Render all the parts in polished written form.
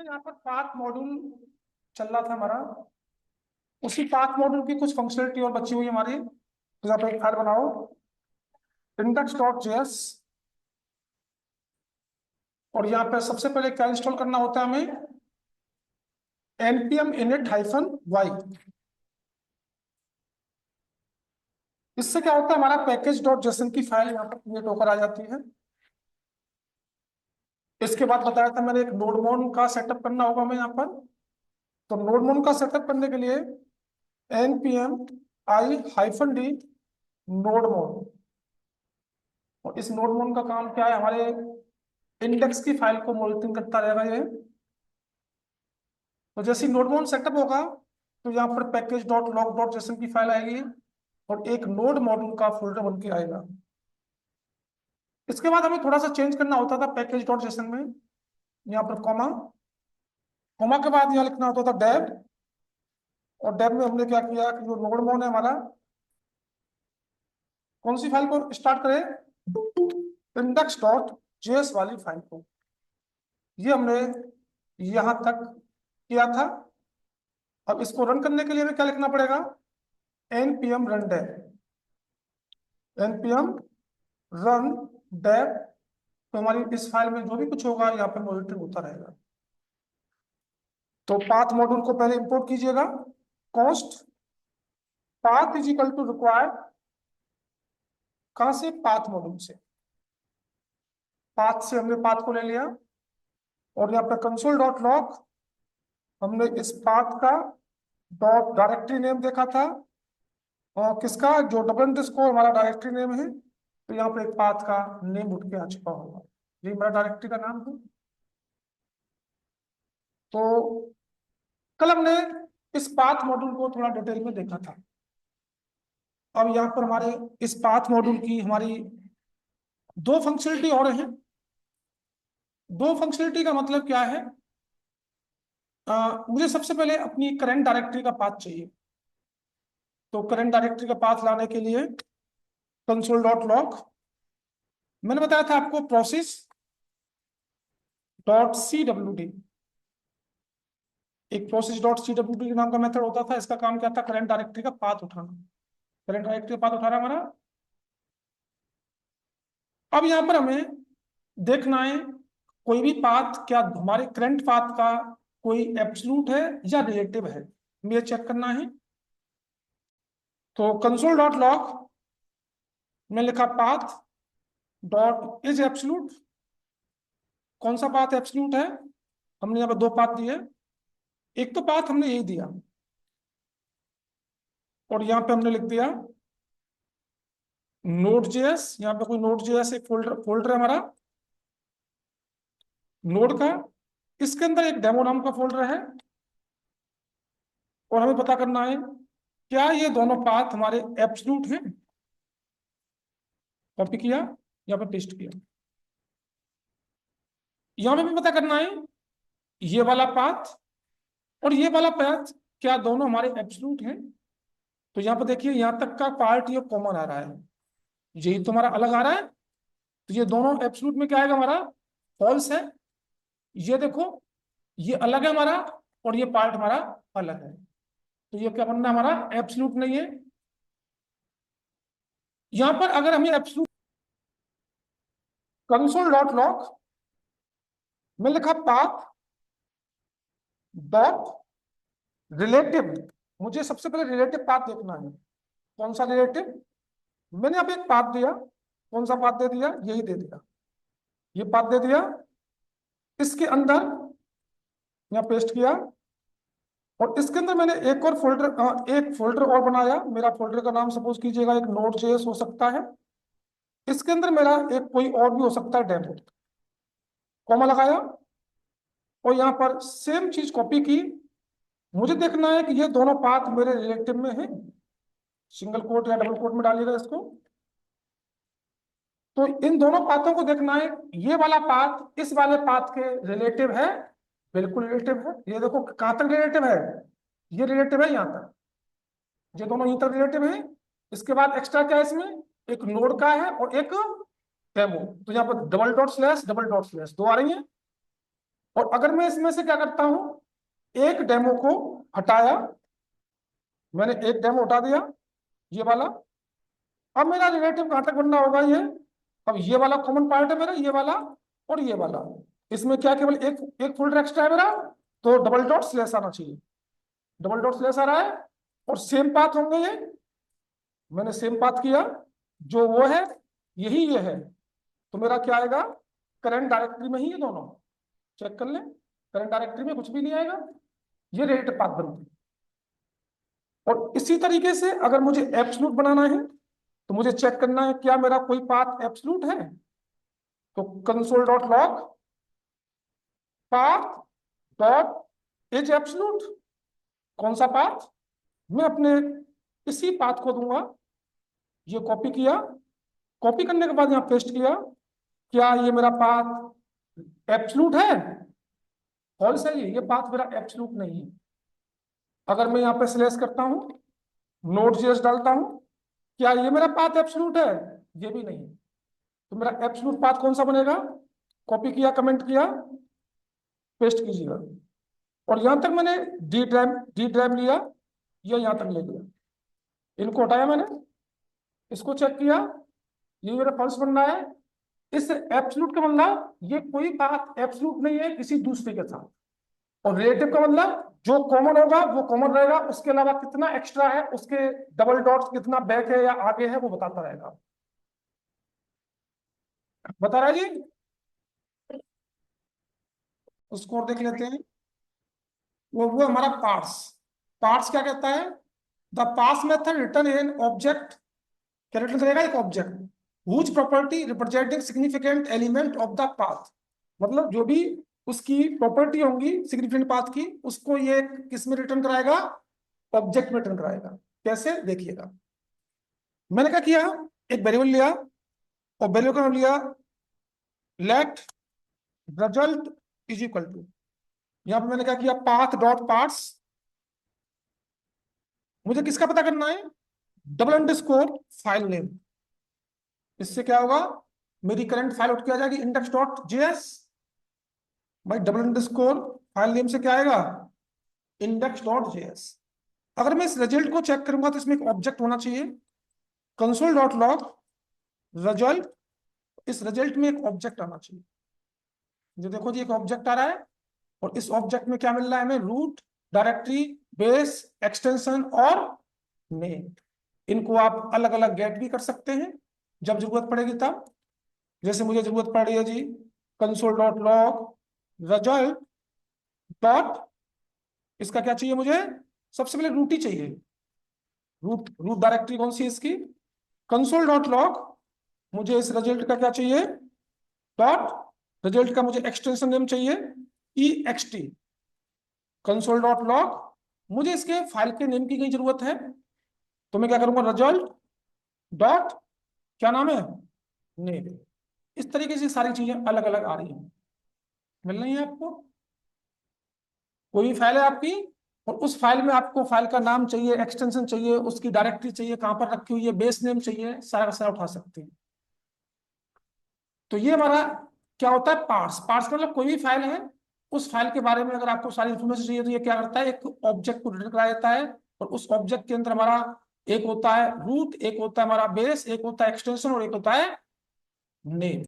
यहाँ पर path module चल रहा था हमारा। उसी पाथ मॉड्यूल की कुछ फंक्शनलिटी और बची हुई हमारी। तो यहाँ पर एक फाइल बनाओ index.js, और यहाँ पे सबसे पहले क्या इंस्टॉल करना होता है हमें, npm init-y। इससे क्या होता है, हमारा पैकेज.json की फाइल यहाँ पर क्रिएट होकर आ जाती है। इसके बाद बताया था मैंने, एक नोडमोन का सेटअप करना होगा हमें यहाँ पर। तो नोडमोन का सेटअप करने के लिए npm i-d नोडमोन, और इस नोडमोन का काम क्या है, हमारे इंडेक्स की फाइल को मॉनिटरिंग करता रहेगा ये। तो जैसे नोडमोन सेटअप होगा तो यहाँ पर पैकेज.log.json की फाइल आएगी और एक नोड मॉड्यूल का फोल्डर बन के आएगा। इसके बाद हमें थोड़ा सा चेंज करना होता था पैकेज.json में, यहाँ पर कॉमा, कॉमा के बाद यहाँ लिखना होता था डेव, और डेव में हमने क्या किया कि जो नोडमोन है हमारा, कौन सी फाइल को स्टार्ट करें, index.js वाली फाइल को। ये हमने यहां तक किया था। अब इसको रन करने के लिए हमें क्या लिखना पड़ेगा, npm run dev, npm run dev। तो हमारी इस फाइल में जो भी कुछ होगा यहाँ पे मॉनिटर होता रहेगा। तो पाथ मॉड्यूल को पहले इंपोर्ट कीजिएगा, const path is equal to required, कहां से, पाथ मॉड्यूल से। पाथ से हमने पाथ को ले लिया, और यहाँ पे console.log हमने इस पाथ का डॉट डायरेक्टरी नेम देखा था, और किसका, जो डबल अंडरस्कोर हमारा डायरेक्टरी नेम है। तो यहाँ पे एक पाथ का नेम उठ के आ चुका होगा, ये मेरा डायरेक्टरी का नाम है। तो कल हमने इस पाथ मॉड्यूल को थोड़ा डिटेल में देखा था। अब यहाँ पर हमारे इस पाथ मॉड्यूल की हमारी दो फंक्शनलिटी और हैं। दो फंक्शनलिटी का मतलब क्या है, मुझे सबसे पहले अपनी करंट डायरेक्टरी का पाथ चाहिए। तो करंट डायरेक्टरी का पाथ लाने के लिए console.log, मैंने बताया था आपको process.cwd, एक process.cwd के नाम का मेथड होता था। इसका काम क्या था, करंट डायरेक्टरी का पाथ उठाना, करंट डायरेक्टरी का पाथ उठाना हमारा। अब यहाँ पर हमें देखना है कोई भी पाथ क्या हमारे करंट पाथ का कोई एब्सोल्यूट है या रिलेटिव है, हमें चेक करना है। तो console.log में लिखा पाथ डॉट इज एब्सोल्यूट, कौन सा पाथ एब्सोल्यूट है, हमने यहाँ पर दो पाथ दिए। एक तो पाथ हमने यही दिया, और यहाँ पे हमने लिख दिया Node.js, यहाँ पे कोई Node.js एक फोल्डर है हमारा नोड का, इसके अंदर एक डेमो नाम का फोल्डर है, और हमें पता करना है क्या ये दोनों पाथ हमारे एब्सोल्यूट हैं। कॉपी किया, यहाँ पे पेस्ट किया। यहाँ पे भी पता करना है ये वाला पाथ और ये वाला पाथ क्या दोनों हमारे एब्सोल्यूट हैं। तो यहाँ पर देखिए, यहाँ तक का पार्ट ये कॉमन आ रहा है, यही तो हमारा अलग आ रहा है। तो ये दोनों एब्सोल्यूट में क्या आएगा, हमारा फॉल्स है। ये देखो, ये अलग है हमारा, और ये पार्ट हमारा अलग है। तो ये क्या बनना, हमारा एब्सोल्यूट नहीं है। यहां पर अगर हमें एब्सोल्यूट, console.log में लिखा पाथ डॉट रिलेटिव, मुझे सबसे पहले रिलेटिव पाथ देखना है। कौन सा रिलेटिव, मैंने यहाँ पे एक पाथ दिया, कौन सा पाथ दे दिया, यही दे दिया, ये पाथ दे दिया। इसके अंदर यहाँ पेस्ट किया, और इसके अंदर मैंने एक और एक फोल्डर और बनाया। मेरा फोल्डर का नाम सपोज कीजिएगा एक Node.js हो सकता है, इसके अंदर मेरा एक कोई और भी हो सकता है डेमो, कॉमा लगाया, और यहाँ पर सेम चीज कॉपी की। मुझे देखना है कि ये दोनों पाथ मेरे रिलेटिव में है, सिंगल कोट या डबल कोट में डालिएगा इसको। तो इन दोनों पाथों को देखना है, ये वाला पाथ इस वाले पाथ के रिलेटिव है, बिल्कुल रिलेटिव है। ये देखो कहां तक रिलेटिव है, ये रिलेटिव है यहाँ तक, ये दोनों यहीं तक रिलेटिव है। इसके बाद एक्स्ट्रा क्या है इसमें, एक नोड का है और एक डेमो। तो यहाँ पर डबल डॉट स्लैश दो आ रही है। और अगर मैं इसमें से क्या करता हूं, एक डेमो को हटाया, मैंने एक डेमो हटा दिया, ये वाला, अब मेरा रिलेटिव कहां तक बनना होगा ये, अब ये वाला कॉमन पार्ट है मेरा, ये वाला और ये वाला, इसमें क्या केवल एक एक फोल्डर एक्स्ट्रा है मेरा, तो डबल डॉट स्लैश आना चाहिए, डबल डॉट स्लैश आ रहा है, और सेम पाथ होंगे ये, मैंने सेम पाथ किया, जो वो है यही ये है, तो मेरा क्या आएगा, करंट डायरेक्टरी में ही ये दोनों, चेक कर लें, करंट डायरेक्टरी में कुछ भी नहीं आएगा, ये रिलेटिव पाथ बनती है। और इसी तरीके से अगर मुझे एब्सोल्यूट बनाना है, तो मुझे चेक करना है क्या मेरा कोई पाथ एब्सोल्यूट है, तो console dot log path dot is absolute, कौन सा पाथ, मैं अपने इसी पाथ को दूंगा, ये कॉपी किया, कॉपी करने के बाद यहां पेस्ट किया, क्या ये मेरा पाथ एब्सोल्यूट है, फॉल्स है, ये पाथ मेरा एब्सोल्यूट नहीं है। अगर मैं यहाँ पे स्लैश करता हूँ, नोड जेएस डालता हूँ, क्या ये मेरा पाथ एब्सोल्यूट है, ये भी नहीं, तो मेरा एब्सोल्यूट पाथ कौन सा बनेगा, कॉपी किया, कमेंट किया, पेस्ट कीजिएगा, और यहां तक मैंने डी ड्राइव लिया, या यहां तक ले लिया, इनको हटाया मैंने, इसको चेक किया, ये मेरा फॉल्स बन रहा है, इस एब्सोल्यूट का मतलब ये कोई पाथ एब्सोल्यूट नहीं है किसी दूसरे के साथ, और रिलेटिव का मतलब जो कॉमन होगा वो कॉमन रहेगा, उसके अलावा कितना एक्स्ट्रा है, उसके डबल डॉट्स कितना बैक है या आगे है वो बताता रहेगा, बता रहा है जी। उसको और देख लेते हैं, वो हमारा पार्स, पार्स क्या कहता है, the parse method return an object, क्या रिटर्न करेगा, एक object whose property representing significant element of the path, मतलब जो भी उसकी प्रॉपर्टी होंगी सिग्निफिकेंट पाथ की, उसको ये किस में रिटर्न कराएगा, ऑब्जेक्ट में रिटर्न कराएगा, कैसे देखिएगा, मैंने क्या किया, एक वेरिएबल लिया, और वेरिएबल का नाम लिया let result is equal to, यहां पर मैंने क्या किया, पाथ डॉट पार्ट्स, मुझे किसका पता करना है, डबल अंडरस्कोर फाइल नेम, इससे क्या होगा, मेरी करंट फाइल उठ के आ जाएगी इंडेक्स डॉट जेएस, भाई डबल अंडरस्कोर फाइल नेम से क्या आएगा, इंडेक्स डॉट जेएस। अगर मैं इस रिजल्ट को चेक करूंगा तो इसमें एक ऑब्जेक्ट होना चाहिए, कंसोल डॉट लॉग रिजल्ट, इस रिजल्ट में एक ऑब्जेक्ट आना चाहिए, जो देखो जी एक ऑब्जेक्ट आ रहा है, और इस ऑब्जेक्ट में क्या मिल रहा है हमें, रूट, डायरेक्टरी, बेस, एक्सटेंशन और नेम, इनको आप अलग अलग गेट भी कर सकते हैं जब जरूरत पड़ेगी तब, जैसे मुझे जरूरत पड़ रही है जी, console dot log result dot, इसका क्या चाहिए मुझे, सबसे पहले रूट ही चाहिए, रूट रूट डायरेक्टरी कौन सी है इसकी, कंसोल डॉट लॉग, मुझे इस रिजल्ट का क्या चाहिए, डॉट रिजल्ट का मुझे एक्सटेंशन नेम चाहिए E X T, console dot log, मुझे इसके फाइल के नेम की कहीं जरूरत है, तो मैं क्या करूंगा, रिजल्ट डॉट क्या नाम है, नेम, इस तरीके से सारी चीजें अलग अलग आ रही हैं, मिल रही है आपको, कोई फाइल है आपकी, और उस फाइल में आपको फाइल का नाम चाहिए, एक्सटेंशन चाहिए, उसकी डायरेक्टरी चाहिए, कहां पर रखी हुई है, बेस नेम चाहिए, सारा का सारा उठा सकते हैं। तो ये हमारा क्या होता है, पार्स, पार्स का मतलब कोई भी फाइल है, उस फाइल के बारे में अगर आपको सारी इन्फॉर्मेशन चाहिए तो ये क्या करता है, एक ऑब्जेक्ट को रिटर्न करा देता है, और उस ऑब्जेक्ट के अंदर हमारा एक होता है रूट, एक होता है हमारा बेस, एक होता है एक्सटेंशन, और एक होता है नेम।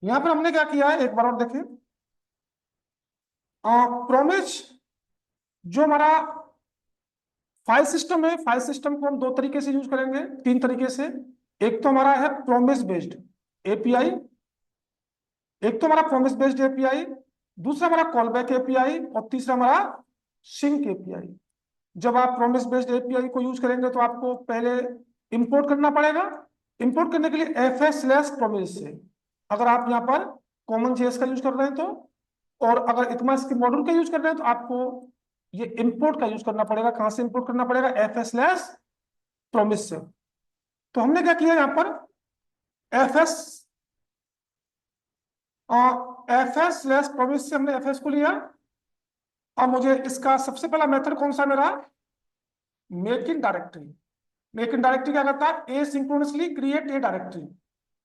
यहां पर हमने क्या किया है, एक बार और देखें, प्रोमिस, जो हमारा फाइल सिस्टम है, फाइल सिस्टम को हम दो तरीके से यूज करेंगे, तीन तरीके से, एक तो हमारा है प्रोमिस बेस्ड एपीआई, एक तो हमारा प्रोमिस बेस्ड एपीआई, दूसरा हमारा कॉलबैक एपीआई, और तीसरा हमारा सिंक एपीआई। जब आप प्रोमिस बेस्ड एपीआई को यूज करेंगे तो आपको पहले इंपोर्ट करना पड़ेगा, इंपोर्ट करने के लिए एफ एस स्लैश प्रोमिस से, अगर आप यहाँ पर कॉमन जेएस का यूज कर रहे हैं तो, और अगर इकमास के मॉड्यूल का यूज कर रहे हैं तो आपको ये इंपोर्ट का यूज करना पड़ेगा, कहां से इंपोर्ट करना पड़ेगा, एफ एस स्लैश प्रोमिस से। तो हमने क्या किया यहाँ पर, एफ एस स्लैश प्रोमिस से हमने एफ एस को लिया, अब मुझे इसका सबसे पहला मेथड कौन सा मेरा, make in directory, make in directory क्या करता है, ए सिंक्रोनसली क्रिएट ए डायरेक्टरी,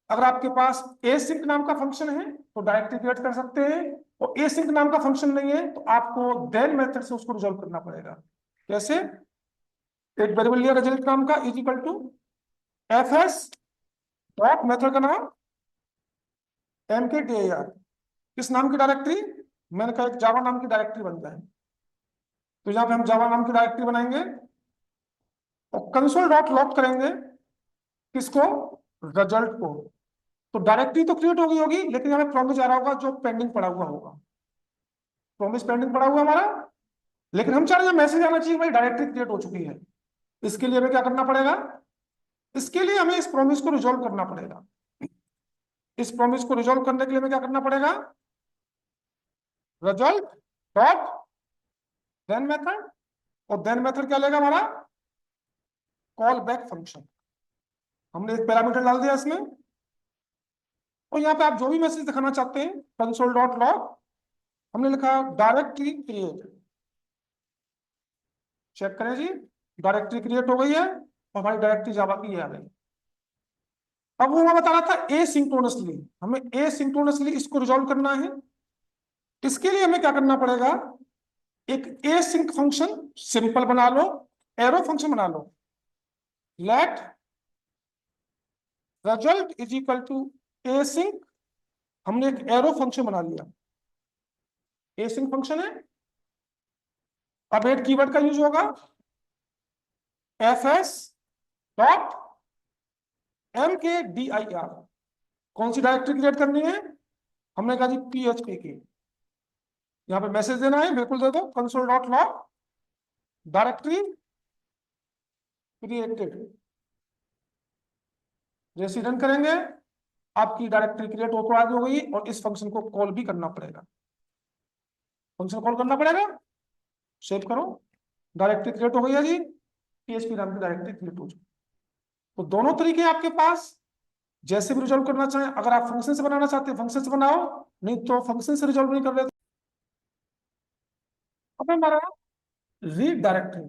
अगर आपके पास एसिंक नाम का फंक्शन है तो डायरेक्टरी क्रिएट कर सकते हैं, और एसिंक नाम का फंक्शन नहीं है तो आपको देन मेथड से उसको रिजॉल्व करना पड़ेगा। कैसे? एक वेरिएबल लिया रिजल्ट नाम का is equal to F S dot method का नाम एम के डी आर, किस नाम की डायरेक्टरी? मैंने कहा एक जावा नाम की डायरेक्टरी बन जाए, तो यहाँ पे हम जावा नाम की डायरेक्टरी बनाएंगे और कंसोल डॉट लॉग करेंगे किसको? रिजल्ट को। तो डायरेक्टरी तो क्रिएट हो गई होगी, लेकिन हमें प्रॉमिस आ रहा होगा जो पेंडिंग पड़ा हुआ होगा। प्रॉमिस पेंडिंग पड़ा हुआ हमारा, लेकिन हम चाह रहे हैं मैसेज आना चाहिए भाई डायरेक्टरी क्रिएट हो चुकी है। इसके लिए हमें क्या करना पड़ेगा? इसके लिए हमें इस प्रॉमिस को रिजॉल्व करना पड़ेगा। इस प्रॉमिस को रिजॉल्व करने के लिए हमें क्या करना पड़ेगा? रिजल्ट डॉट देन मेथड, और देन मेथड क्या लेगा हमारा? Call back function. हमने एक पैरामीटर डाल दिया इसमें, और यहाँ पे आप जो भी मैसेज दिखाना चाहते हैं कंसोल डॉट लॉग, हमने लिखा डायरेक्टरी क्रिएट। चेक करें जी, डायरेक्टरी क्रिएट हो गई है और हमारी डायरेक्टरी जावा की आ गई। अब वो मैं बता रहा था एसिंक्रोनसली, हमें एसिंक्रोनसली इसको रिजॉल्व करना है। इसके लिए हमें क्या करना पड़ेगा? एक एसिंक फंक्शन सिंपल बना लो, एरो फंक्शन बना लो। Let result is equal to async, हमने एक एरो फंक्शन बना लिया। एसिंक फंक्शन है, अब एक कीवर्ड का यूज होगा एफ एस डॉट एम के डी आई आर। कौन सी डायरेक्टरी क्रिएट करनी है? हमने कहा जी पीएचपी की। यहां पे मैसेज देना है, बिल्कुल दे दो, console dot log directory created. जैसे रन करेंगे आपकी डायरेक्टरी क्रिएट ऑटोमेटिक हो गई, और इस फंक्शन को कॉल भी करना पड़ेगा। फंक्शन कॉल करना पड़ेगा, सेव करो, डायरेक्टरी क्रिएट हो गई है जी, पीएचपी नाम की डायरेक्टरी क्रिएट हो चुकी। तो दोनों तरीके हैं आपके पास, जैसे भी रिजॉल्व करना चाहें। अगर आप फंक्शन से बनाना चाहते हैं फंक्शन से बनाओ, नहीं तो फंक्शन से रिजॉल्व नहीं कर रहे। अब हमारा रीड डायरेक्टरी,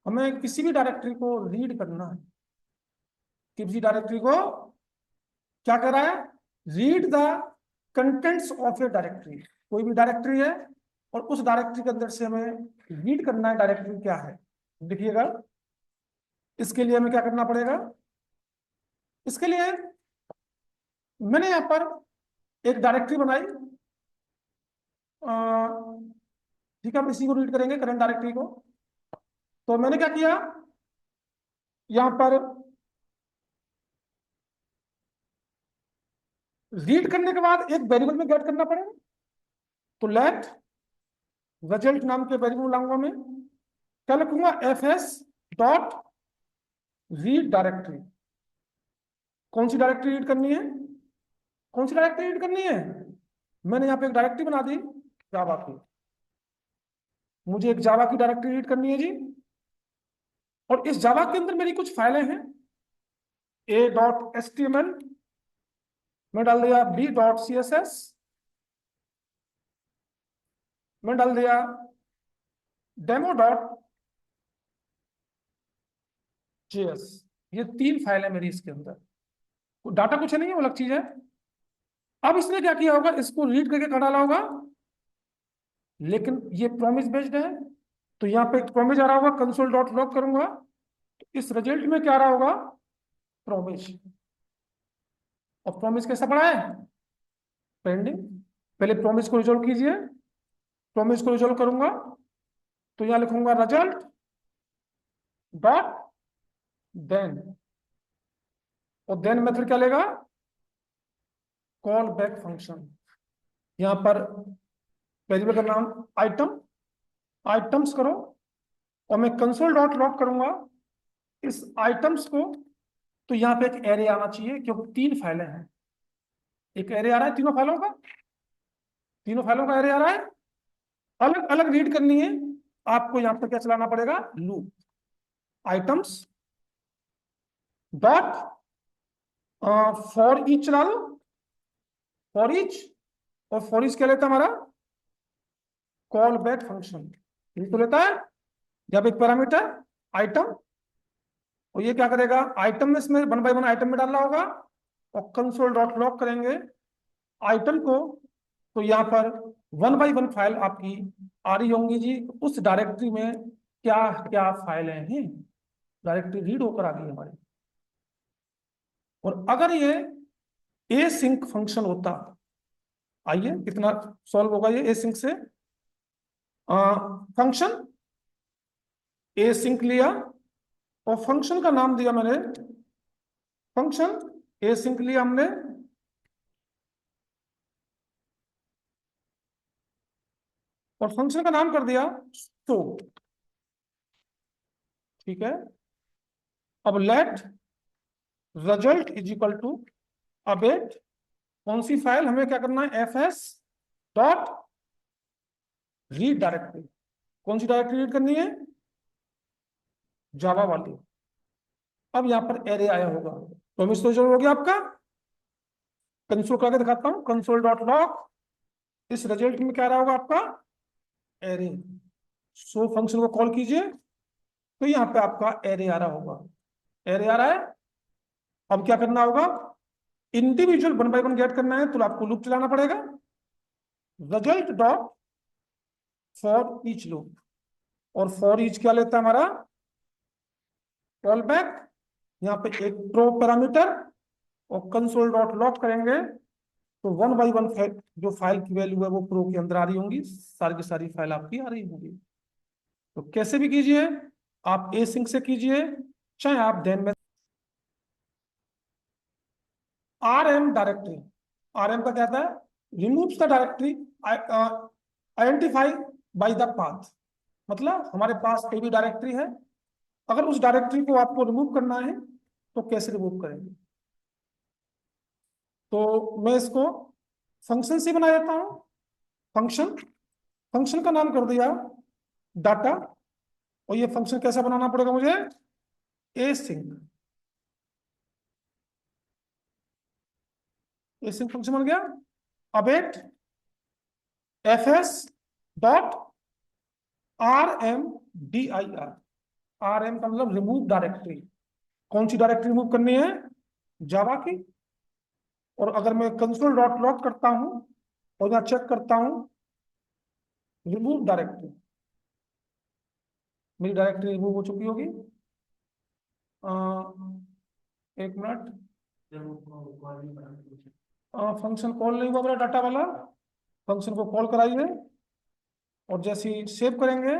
हमें किसी भी डायरेक्टरी को रीड करना है। किसी डायरेक्टरी को क्या कर रहा है? Read the contents of A directory. कोई भी डायरेक्टरी है और उस डायरेक्टरी के अंदर से हमें रीड करना है डायरेक्टरी क्या है। देखिएगा, इसके लिए हमें क्या करना पड़ेगा? इसके लिए मैंने यहां पर एक डायरेक्टरी बनाई, ठीक है, हम इसी को रीड करेंगे, करंट डायरेक्टरी को। तो मैंने क्या किया, यहां पर रीड करने के बाद एक वेरिएबल में गेट करना पड़ेगा। तो लेट रिजल्ट नाम के वेरिएबल लाऊंगा मैं, क्या लिखूंगा? F S dot read directory. कौन सी डायरेक्टरी रीड करनी है? कौन सी डायरेक्टरी रीड करनी है? मैंने यहाँ पे एक डायरेक्टरी बना दी जावा की, मुझे एक जावा की डायरेक्टरी रीड करनी है जी। और इस जावा के अंदर मेरी कुछ फाइलें हैं, A dot S T M L में डाल दिया, B dot C S S में डाल दिया, डेमो डॉट जेएस। ये 3 फाइल है मेरी इसके अंदर। डाटा कुछ नहीं है, वो अलग चीज है। अब इसने क्या किया होगा? इसको रीड करके क्या डाला होगा? लेकिन ये प्रॉमिस बेस्ड है, तो यहाँ पे प्रॉमिस आ रहा होगा, कंसोल डॉट लॉग करूंगा तो इस रिजल्ट में क्या आ रहा होगा? प्रॉमिस। और प्रॉमिस कैसा पड़ा है? पेंडिंग। पहले प्रॉमिस को रिजोल्व कीजिए। प्रॉमिस को रिजोल्व करूंगा तो यहाँ लिखूंगा रिजल्ट डॉट देन, और देन मेथड क्या लेगा? Call back function. यहां पर वेरिएबल का नाम आइटम, आइटम्स करो, और मैं कंसोल डॉट लॉग करूंगा इस आइटम्स को। तो यहाँ पे एक एरे आना चाहिए, क्योंकि 3 फाइलें हैं। एक एरे आ रहा है तीनों फाइलों का, तीनों फाइलों का एरे आ रहा है, अलग अलग रीड करनी है। आपको यहाँ पे क्या चलाना पड़ेगा? Loop items dot for each चला दो, फॉर ईच। और फॉर ईच क्या लेता है हमारा? Call back function. ये तो लेता है जब एक पैरामीटर आइटम, और ये क्या करेगा? आइटम में इसमें 1 बाय 1 आइटम में डालना होगा, और कंसोल डॉट लॉग करेंगे आइटम को, तो यहाँ पर 1 बाई 1 फाइल आपकी आ रही होंगी जी। उस डायरेक्टरी में क्या क्या फाइलें हैं, डायरेक्टरी रीड होकर आ गई हमारी। और अगर ये ए सिंक फंक्शन होता, आइए कितना सॉल्व होगा ये ए सिंक से। फंक्शन ए सिंक लिया और फंक्शन का नाम दिया मैंने, फंक्शन ए सिंक लिया हमने, और फंक्शन का नाम कर दिया तो, ठीक है। अब let result is equal to await कौन सी फाइल हमें क्या करना है, F S dot read directory. कौन सी डायरेक्टरी रीड करनी है, जावा वाली। अब यहां पर एरे आया होगा, तो मिस तो हो गया आपका। कंसोल करके दिखाता हूं, कंसोल डॉट लॉग, इस रिजल्ट में क्या रहा होगा आपका, एरे। सो फंक्शन को कॉल कीजिए, तो यहां पे आपका एरे आ रहा होगा, एरे आ रहा है। अब क्या करना होगा, इंडिविजुअल 1 बाई 1 गेट करना है, तो आपको लूप चलाना पड़ेगा, result dot for each loop. और फॉर ईच क्या लेता है हमारा, कॉल बैक, यहाँ पे एक प्रो पैरामीटर, और कंसोल डॉट लॉग करेंगे तो 1 बाई 1 जो फाइल की वैल्यू है वो प्रो के अंदर आ रही होंगी, सारी की सारी फाइल आपकी आ रही होंगी। तो कैसे भी कीजिए, आप ए सिंक से कीजिए, चाहे आप देन में R M directory, R M का क्या था, removes the directory identify by the path. मतलब हमारे पास कोई भी डायरेक्टरी है, अगर उस डायरेक्टरी को आपको रिमूव करना है तो कैसे रिमूव करेंगे। तो मैं इसको फंक्शन से बना देता हूं, फंक्शन, फंक्शन का नाम कर दिया डाटा। और ये फंक्शन कैसा बनाना पड़ेगा मुझे, async, async function बन गया। Await F S dot R M D I R, R M का मतलब रिमूव डायरेक्टरी। कौन सी डायरेक्टरी रिमूव करनी है, जावा की। और अगर मैं कंसोल डॉट लॉग करता हूं और यहां चेक करता हूं रिमूव डायरेक्टरी, मेरी डायरेक्टरी रिमूव हो चुकी होगी। एक मिनट, फंक्शन कॉल नहीं हुआ मेरा डाटा वाला, फंक्शन को कॉल कराइए, और जैसे ही सेव करेंगे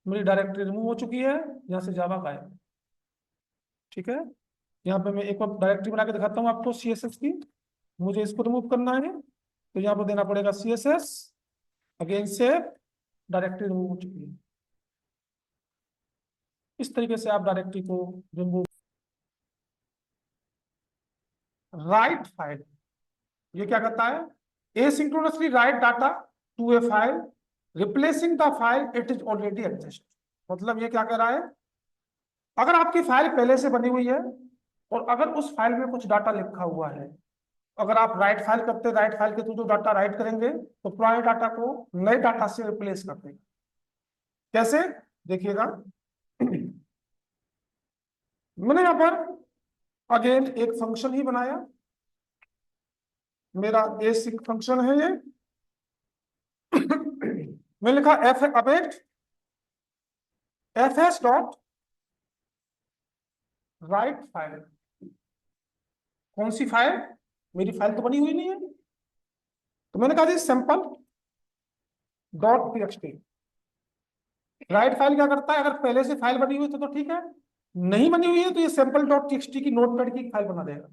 मेरी डायरेक्टरी रिमूव हो चुकी है, यहाँ से जावा गायब। ठीक है, यहाँ पे मैं एक और डायरेक्टरी बना के दिखाता हूँ आपको सी एस एस की। मुझे इसको रिमूव करना है, तो यहाँ पर देना पड़ेगा C S S, again save, directory remove हो चुकी है। इस तरीके से आप डायरेक्टरी को रिमूव। राइट फाइल, ये क्या करता है, asynchronously write data to a file replacing the file it is already exist. मतलब ये क्या कह रहा है, अगर आपकी फाइल पहले से बनी हुई है और अगर उस फाइल में कुछ डाटा लिखा हुआ है, अगर आप राइट फाइल करते, राइट फाइल के थ्रू जो डाटा राइट करेंगे तो पुराने डाटा को नए डाटा से रिप्लेस कर देंगे। कैसे, देखिएगा। मैंने यहां पर अगेन एक फंक्शन ही बनाया, मेरा बेसिक फंक्शन है ये। मैं लिखा F abate F S dot write file. कौन सी फाइल, मेरी फाइल तो बनी हुई नहीं है, तो मैंने कहा जी sample dot TXT. Write file क्या करता है, अगर पहले से फाइल बनी हुई तो ठीक है, नहीं बनी हुई है तो ये सैंपल डॉट टीएक्सटी की नोटपैड की फाइल बना देगा।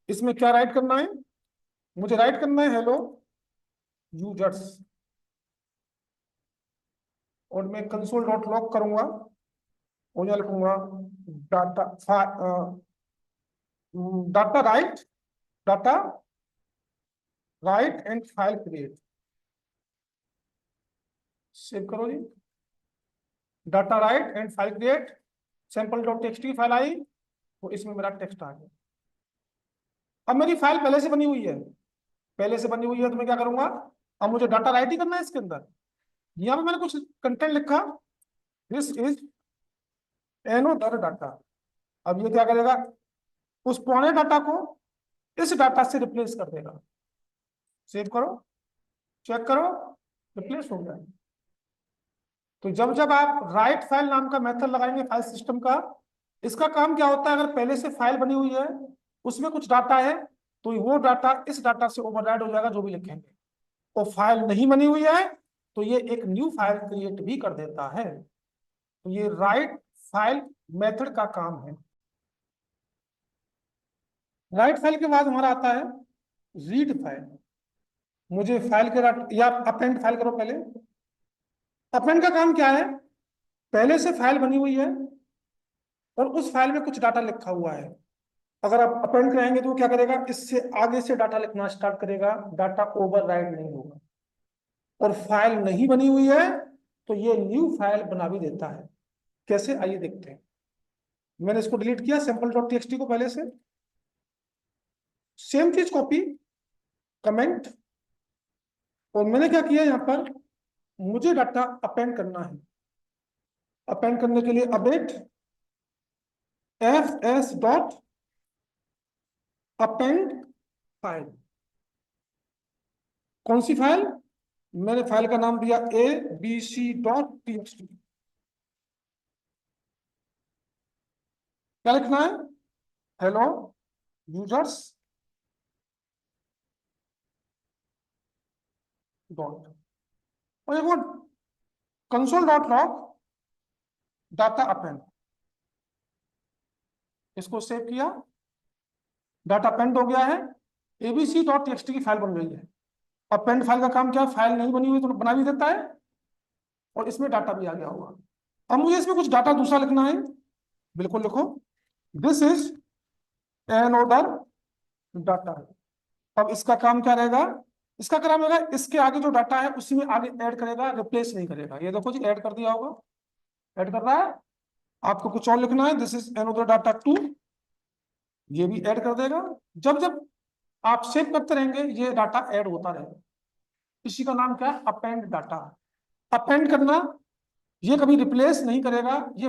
इसमें क्या राइट करना है, मुझे राइट करना है हेलो यूजर्स, और मैं कंसोल डॉट लॉग करूंगा और यहाँ लिखूंगा data data write, data write and file create. Save करो जी, data write and file create, sample dot TXT file आई, तो इसमें मेरा टेक्स्ट आ गया। अब मेरी फाइल पहले से बनी हुई है, पहले से बनी हुई है तो मैं क्या करूंगा, अब मुझे डाटा राइट ही करना है इसके अंदर। यहाँ पे मैंने कुछ कंटेंट लिखा, this is another data. अब ये क्या करेगा, उस पुराने डाटा को इस डाटा से रिप्लेस कर देगा। सेव करो, चेक करो, रिप्लेस हो गया। तो जब जब आप राइट फाइल नाम का मेथड लगाएंगे फाइल सिस्टम का, इसका काम क्या होता है, अगर पहले से फाइल बनी हुई है उसमें कुछ डाटा है तो वो डाटा इस डाटा से ओवरराइड हो जाएगा जो भी लिखेंगे। तो फाइल नहीं बनी हुई है तो ये एक न्यू फाइल क्रिएट भी कर देता है। तो ये राइट फाइल मेथड का काम है। राइट फाइल के बाद हमारा आता है रीड फाइल। मुझे फाइल के या अपेंड फाइल करो पहले। अपेंड का काम क्या है, पहले से फाइल बनी हुई है और उस फाइल में कुछ डाटा लिखा हुआ है। अगर आप अपेंड करेंगे तो वो क्या करेगा, इससे आगे से डाटा लिखना स्टार्ट करेगा, डाटा ओवरराइड नहीं होगा। और फाइल नहीं बनी हुई है तो ये न्यू फाइल बना भी देता है। कैसे, आइए देखते हैं। मैंने इसको डिलीट किया सैंपल डॉट टीएक्सटी को पहले से, सेम चीज कॉपी, कमेंट, और मैंने क्या किया यहां पर, मुझे डाटा अपेंड करना है। अपेंड करने के लिए append fs dot append file. कौन सी फाइल, मैंने फाइल का नाम दिया abc.txt। क्या लिखना है, हेलो यूजर्स डॉट, और एक बार console dot log data append. इसको सेव किया, डाटा अपेंड हो गया है, abc.txt की फाइल बन गई है। अपेंड फाइल का काम क्या है, फाइल नहीं बनी हुई तो बना भी देता है और इसमें डाटा भी आ गया होगा। अब मुझे इसमें कुछ डाटा दूसरा लिखना है, बिल्कुल लिखो, दिस इज एनोदर डाटा। अब इसका काम क्या रहेगा, इसका काम रहेगा इसके आगे जो डाटा है उसी में आगे ऐड करेगा, रिप्लेस नहीं करेगा। ये देखो जी ऐड कर दिया होगा, ऐड कर रहा है। आपको कुछ और लिखना है, दिस इज एनोदर डाटा 2, ये भी ऐड कर देगा। जब जब आप सेव करते रहेंगे ये डाटा ऐड होता रहेगा। इसी का नाम क्या है, अपेंड डाटा। अपेंड करना, ये कभी रिप्लेस नहीं करेगा, ये